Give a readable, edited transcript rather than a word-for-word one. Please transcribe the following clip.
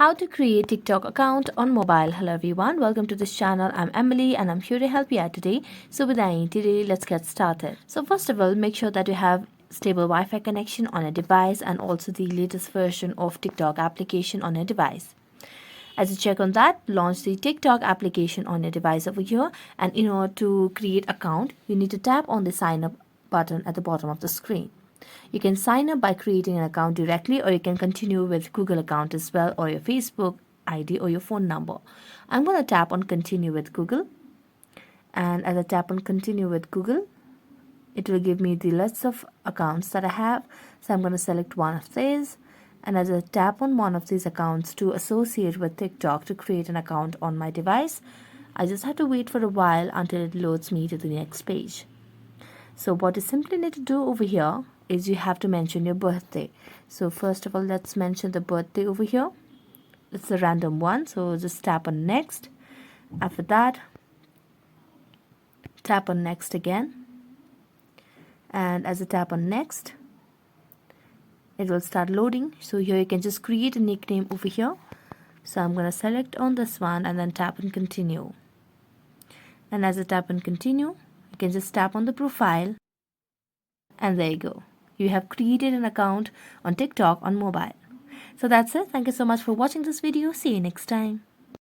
How to create TikTok account on mobile. Hello everyone, welcome to this channel. I'm Emily and I'm here to help you out today. So without any delay, let's get started. So first of all, make sure that you have stable Wi-Fi connection on a device and also the latest version of TikTok application on your device. As you check on that, launch the TikTok application on your device over here, and in order to create account, you need to tap on the sign up button at the bottom of the screen. You can sign up by creating an account directly, or you can continue with Google account as well, or your Facebook ID or your phone number. I'm going to tap on continue with Google, and as I tap on continue with Google, it will give me the list of accounts that I have. So I'm going to select one of these, and as I tap on one of these accounts to associate with TikTok to create an account on my device, I just have to wait for a while until it loads me to the next page. So what you simply need to do over here is you have to mention your birthday. So first of all, let's mention the birthday over here. It's a random one, so just tap on next. After that, tap on next again, and as I tap on next, it will start loading. So here you can just create a nickname over here. So I'm going to select on this one and then tap on continue, and as I tap on continue, you can just tap on the profile, and there you go. You have created an account on TikTok on mobile. So that's it. Thank you so much for watching this video. See you next time.